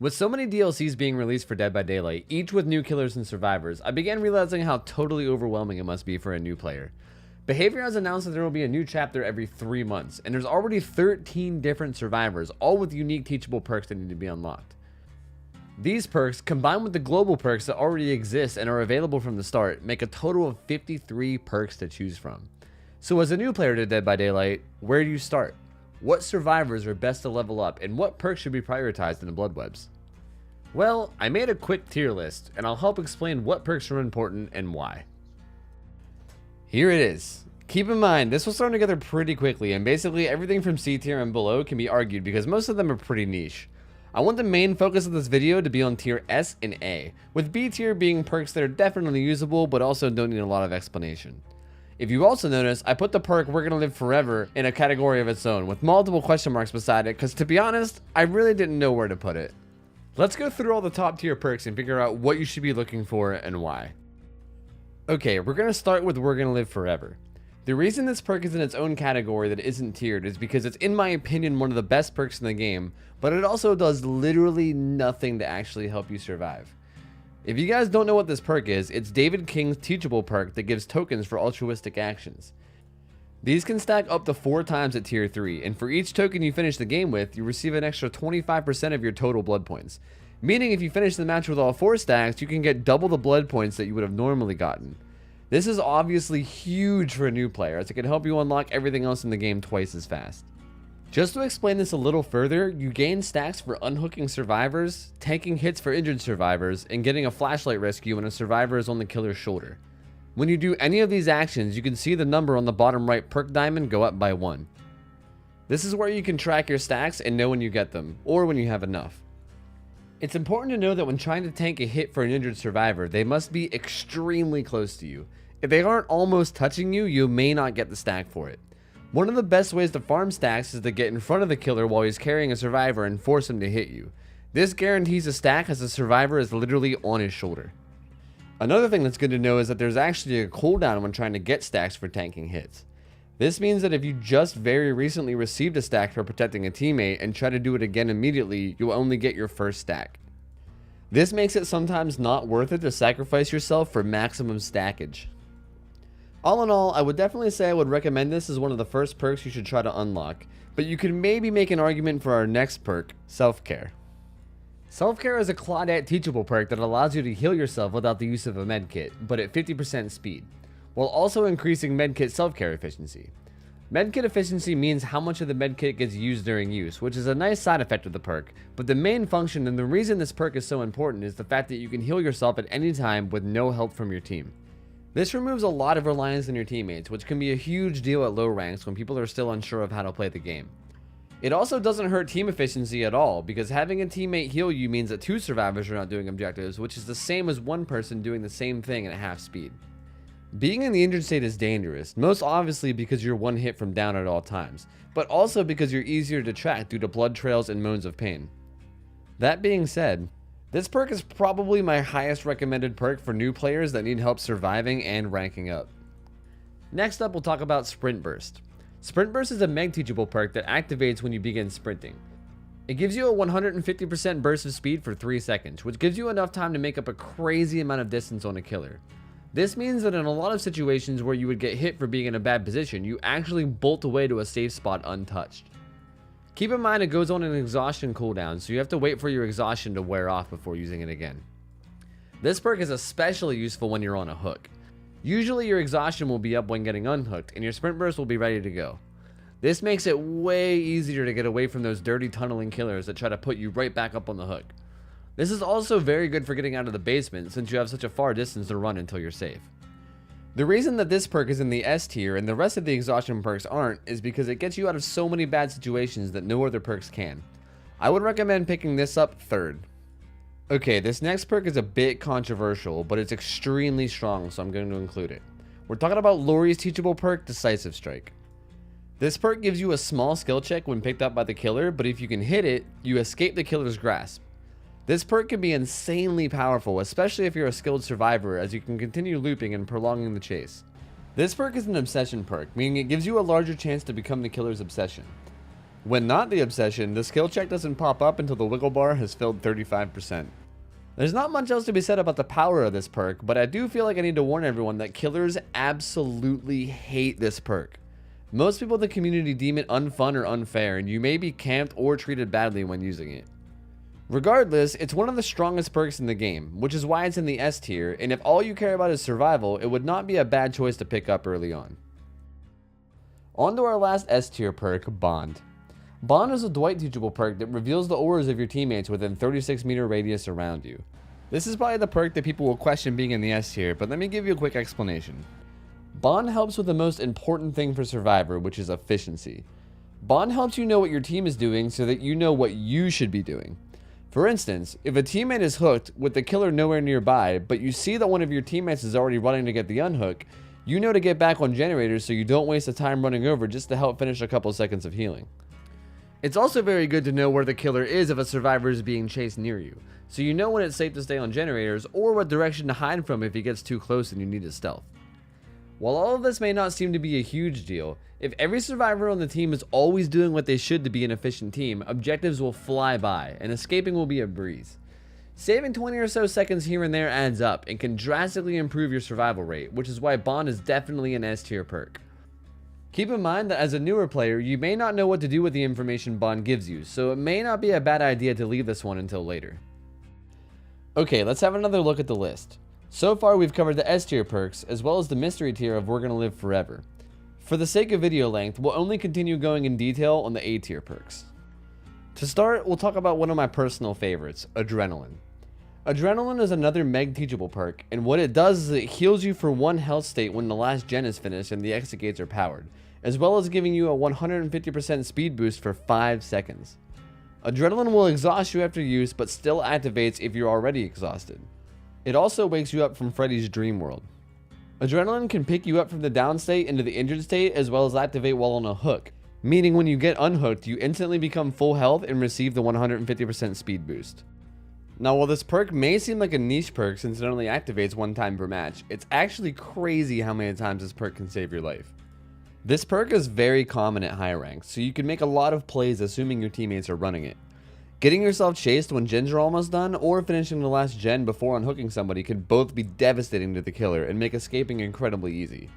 With so many DLCs being released for Dead by Daylight, each with new killers and survivors, I began realizing how totally overwhelming it must be for a new player. Behavior has announced that there will be a new chapter every 3 months, and there's already 13 different survivors, all with unique teachable perks that need to be unlocked. These perks, combined with the global perks that already exist and are available from the start, make a total of 53 perks to choose from. So as a new player to Dead by Daylight, where do you start? What survivors are best to level up, and what perks should be prioritized in the Bloodwebs? Well, I made a quick tier list, and I'll help explain what perks are important and why. Here it is. Keep in mind, this was thrown together pretty quickly, and basically everything from C tier and below can be argued because most of them are pretty niche. I want the main focus of this video to be on tier S and A, with B tier being perks that are definitely usable but also don't need a lot of explanation. If you also notice, I put the perk We're Gonna Live Forever in a category of its own, with multiple question marks beside it, because to be honest, I really didn't know where to put it. Let's go through all the top tier perks and figure out what you should be looking for and why. Okay, we're going to start with We're Gonna Live Forever. The reason this perk is in its own category that isn't tiered is because it's, in my opinion, one of the best perks in the game, but it also does literally nothing to actually help you survive. If you guys don't know what this perk is, it's David King's teachable perk that gives tokens for altruistic actions. These can stack up to 4 times at tier 3, and for each token you finish the game with, you receive an extra 25% of your total blood points. Meaning if you finish the match with all 4 stacks, you can get double the blood points that you would have normally gotten. This is obviously huge for a new player, as it can help you unlock everything else in the game twice as fast. Just to explain this a little further, you gain stacks for unhooking survivors, tanking hits for injured survivors, and getting a flashlight rescue when a survivor is on the killer's shoulder. When you do any of these actions, you can see the number on the bottom right perk diamond go up by 1. This is where you can track your stacks and know when you get them, or when you have enough. It's important to know that when trying to tank a hit for an injured survivor, they must be extremely close to you. If they aren't almost touching you, you may not get the stack for it. One of the best ways to farm stacks is to get in front of the killer while he's carrying a survivor and force him to hit you. This guarantees a stack as the survivor is literally on his shoulder. Another thing that's good to know is that there's actually a cooldown when trying to get stacks for tanking hits. This means that if you just very recently received a stack for protecting a teammate and try to do it again immediately, you'll only get your first stack. This makes it sometimes not worth it to sacrifice yourself for maximum stackage. All in all, I would definitely say I would recommend this as one of the first perks you should try to unlock, but you could maybe make an argument for our next perk, Self-Care. Self-Care is a Claudette teachable perk that allows you to heal yourself without the use of a medkit, but at 50% speed, while also increasing medkit self-care efficiency. Medkit efficiency means how much of the medkit gets used during use, which is a nice side effect of the perk, but the main function and the reason this perk is so important is the fact that you can heal yourself at any time with no help from your team. This removes a lot of reliance on your teammates, which can be a huge deal at low ranks when people are still unsure of how to play the game. It also doesn't hurt team efficiency at all, because having a teammate heal you means that 2 survivors are not doing objectives, which is the same as 1 person doing the same thing at half speed. Being in the injured state is dangerous, most obviously because you're 1 hit from down at all times, but also because you're easier to track due to blood trails and moans of pain. That being said, this perk is probably my highest recommended perk for new players that need help surviving and ranking up. Next up, we'll talk about Sprint Burst. Sprint Burst is a meg teachable perk that activates when you begin sprinting. It gives you a 150% burst of speed for 3 seconds, which gives you enough time to make up a crazy amount of distance on a killer. This means that in a lot of situations where you would get hit for being in a bad position, you actually bolt away to a safe spot untouched. Keep in mind it goes on an exhaustion cooldown, so you have to wait for your exhaustion to wear off before using it again. This perk is especially useful when you're on a hook. Usually your exhaustion will be up when getting unhooked, and your sprint burst will be ready to go. This makes it way easier to get away from those dirty tunneling killers that try to put you right back up on the hook. This is also very good for getting out of the basement since you have such a far distance to run until you're safe. The reason that this perk is in the S tier and the rest of the exhaustion perks aren't is because it gets you out of so many bad situations that no other perks can. I would recommend picking this up 3rd. Okay, this next perk is a bit controversial, but it's extremely strong, so I'm going to include it. We're talking about Lori's teachable perk, Decisive Strike. This perk gives you a small skill check when picked up by the killer, but if you can hit it, you escape the killer's grasp. This perk can be insanely powerful, especially if you're a skilled survivor, as you can continue looping and prolonging the chase. This perk is an obsession perk, meaning it gives you a larger chance to become the killer's obsession. When not the obsession, the skill check doesn't pop up until the wiggle bar has filled 35%. There's not much else to be said about the power of this perk, but I do feel like I need to warn everyone that killers absolutely hate this perk. Most people in the community deem it unfun or unfair, and you may be camped or treated badly when using it. Regardless, it's one of the strongest perks in the game, which is why it's in the S tier, and if all you care about is survival, it would not be a bad choice to pick up early on. On to our last S tier perk, Bond. Bond is a Dwight teachable perk that reveals the auras of your teammates within 36 meter radius around you. This is probably the perk that people will question being in the S tier, but let me give you a quick explanation. Bond helps with the most important thing for Survivor, which is efficiency. Bond helps you know what your team is doing so that you know what you should be doing. For instance, if a teammate is hooked with the killer nowhere nearby, but you see that one of your teammates is already running to get the unhook, you know to get back on generators so you don't waste the time running over just to help finish a couple seconds of healing. It's also very good to know where the killer is if a survivor is being chased near you, so you know when it's safe to stay on generators or what direction to hide from if he gets too close and you need his stealth. While all of this may not seem to be a huge deal, if every survivor on the team is always doing what they should to be an efficient team, objectives will fly by and escaping will be a breeze. Saving 20 or so seconds here and there adds up and can drastically improve your survival rate, which is why Bond is definitely an S tier perk. Keep in mind that as a newer player, you may not know what to do with the information Bond gives you, so it may not be a bad idea to leave this one until later. Okay, let's have another look at the list. So far we've covered the S tier perks, as well as the mystery tier of We're Gonna Live Forever. For the sake of video length, we'll only continue going in detail on the A tier perks. To start, we'll talk about one of my personal favorites, Adrenaline. Adrenaline is another Meg teachable perk, and what it does is it heals you for one health state when the last gen is finished and the exit gates are powered, as well as giving you a 150% speed boost for 5 seconds. Adrenaline will exhaust you after use, but still activates if you're already exhausted. It also wakes you up from Freddy's dream world. Adrenaline can pick you up from the down state into the injured state as well as activate while on a hook, meaning when you get unhooked, you instantly become full health and receive the 150% speed boost. Now, while this perk may seem like a niche perk since it only activates one time per match, it's actually crazy how many times this perk can save your life. This perk is very common at high ranks, so you can make a lot of plays assuming your teammates are running it. Getting yourself chased when gens are almost done, or finishing the last gen before unhooking somebody could both be devastating to the killer and make escaping incredibly easy.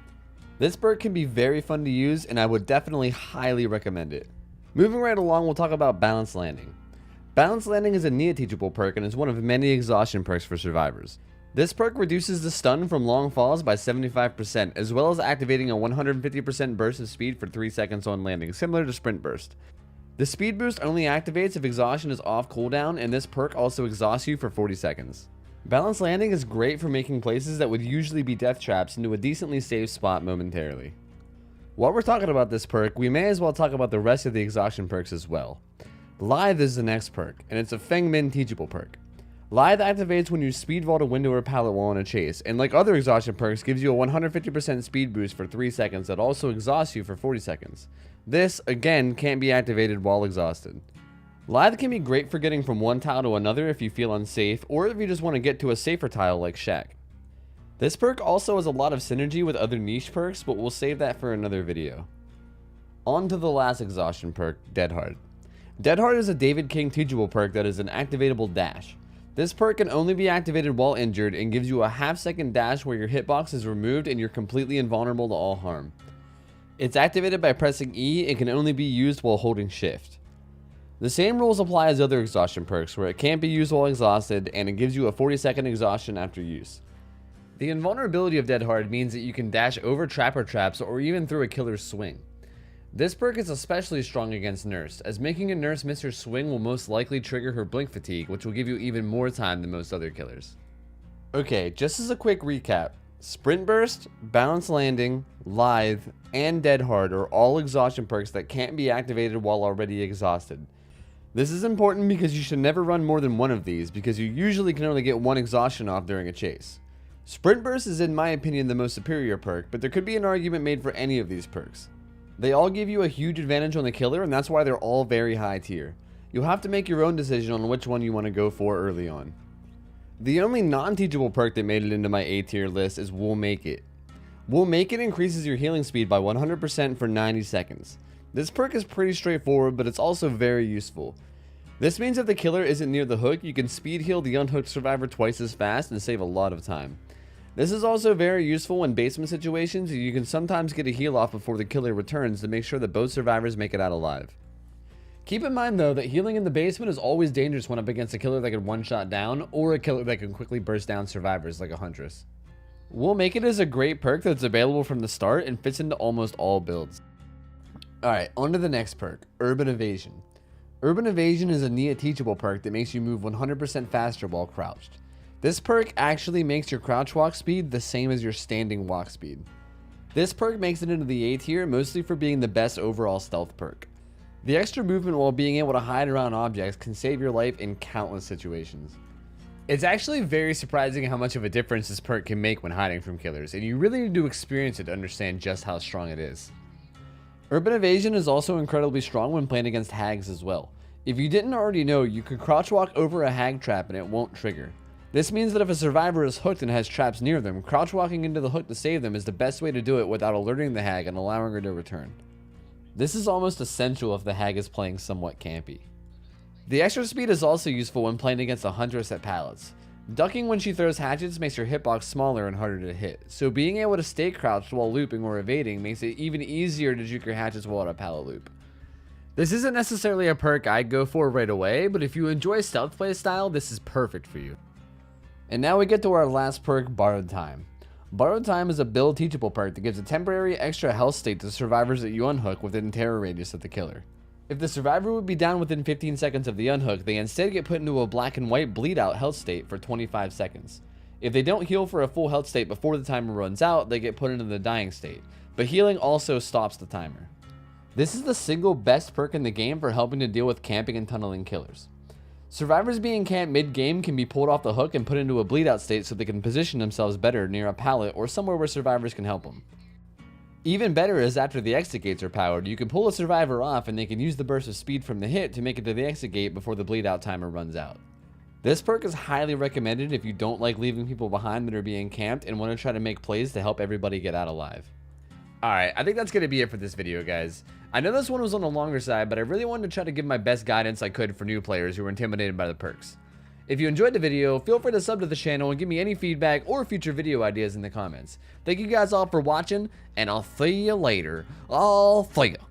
This perk can be very fun to use, and I would definitely highly recommend it. Moving right along, we'll talk about Balanced Landing. Balanced Landing is a Nia teachable perk and is one of many exhaustion perks for survivors. This perk reduces the stun from long falls by 75%, as well as activating a 150% burst of speed for 3 seconds on landing, similar to Sprint Burst. The speed boost only activates if exhaustion is off cooldown, and this perk also exhausts you for 40 seconds. Balanced Landing is great for making places that would usually be death traps into a decently safe spot momentarily. While we're talking about this perk, we may as well talk about the rest of the exhaustion perks as well. Lithe is the next perk, and it's a Feng Min teachable perk. Lithe activates when you speed vault a window or pallet while on a chase, and like other exhaustion perks, gives you a 150% speed boost for 3 seconds that also exhausts you for 40 seconds. This, again, can't be activated while exhausted. Lithe can be great for getting from one tile to another if you feel unsafe, or if you just want to get to a safer tile like Shack. This perk also has a lot of synergy with other niche perks, but we'll save that for another video. On to the last exhaustion perk, Dead Hard. Dead Hard is a David King teachable perk that is an activatable dash. This perk can only be activated while injured and gives you a half-second dash where your hitbox is removed and you're completely invulnerable to all harm. It's activated by pressing E and can only be used while holding shift. The same rules apply as other exhaustion perks where it can't be used while exhausted and it gives you a 40-second exhaustion after use. The invulnerability of Dead Hard means that you can dash over trapper traps or even through a killer's swing. This perk is especially strong against Nurse, as making a Nurse miss her swing will most likely trigger her blink fatigue, which will give you even more time than most other killers. Okay, just as a quick recap, Sprint Burst, Balanced Landing, Lithe, and Dead Hard are all exhaustion perks that can't be activated while already exhausted. This is important because you should never run more than one of these, because you usually can only get one exhaustion off during a chase. Sprint Burst is in my opinion the most superior perk, but there could be an argument made for any of these perks. They all give you a huge advantage on the killer, and that's why they're all very high tier. You'll have to make your own decision on which one you want to go for early on. The only non-teachable perk that made it into my A tier list is We'll Make It. We'll Make It increases your healing speed by 100% for 90 seconds. This perk is pretty straightforward, but it's also very useful. This means if the killer isn't near the hook, you can speed heal the unhooked survivor twice as fast and save a lot of time. This is also very useful in basement situations. You can sometimes get a heal off before the killer returns to make sure that both survivors make it out alive. Keep in mind though that healing in the basement is always dangerous when up against a killer that can one-shot down, or a killer that can quickly burst down survivors like a huntress. We'll Make It is a great perk that's available from the start and fits into almost all builds. Alright, on to the next perk, Urban Evasion. Urban Evasion is a Nia teachable perk that makes you move 100% faster while crouched. This perk actually makes your crouch walk speed the same as your standing walk speed. This perk makes it into the A tier mostly for being the best overall stealth perk. The extra movement while being able to hide around objects can save your life in countless situations. It's actually very surprising how much of a difference this perk can make when hiding from killers, and you really need to experience it to understand just how strong it is. Urban Evasion is also incredibly strong when playing against hags as well. If you didn't already know, you could crouch walk over a hag trap and it won't trigger. This means that if a survivor is hooked and has traps near them, crouch walking into the hook to save them is the best way to do it without alerting the hag and allowing her to return. This is almost essential if the hag is playing somewhat campy. The extra speed is also useful when playing against a huntress at pallets. Ducking when she throws hatchets makes your hitbox smaller and harder to hit, so being able to stay crouched while looping or evading makes it even easier to juke your hatchets while at a pallet loop. This isn't necessarily a perk I'd go for right away, but if you enjoy stealth play style, this is perfect for you. And now we get to our last perk, Borrowed Time. Borrowed Time is a build teachable perk that gives a temporary extra health state to survivors that you unhook within terror radius of the killer. If the survivor would be down within 15 seconds of the unhook, they instead get put into a black and white bleed out health state for 25 seconds. If they don't heal for a full health state before the timer runs out, they get put into the dying state, but healing also stops the timer. This is the single best perk in the game for helping to deal with camping and tunneling killers. Survivors being camped mid-game can be pulled off the hook and put into a bleed out state so they can position themselves better near a pallet or somewhere where survivors can help them. Even better is after the exit gates are powered, you can pull a survivor off and they can use the burst of speed from the hit to make it to the exit gate before the bleed out timer runs out. This perk is highly recommended if you don't like leaving people behind that are being camped and want to try to make plays to help everybody get out alive. Alright, I think that's going to be it for this video, guys. I know this one was on the longer side, but I really wanted to try to give my best guidance I could for new players who were intimidated by the perks. If you enjoyed the video, feel free to sub to the channel and give me any feedback or future video ideas in the comments. Thank you guys all for watching, and I'll see you later. I'll see ya.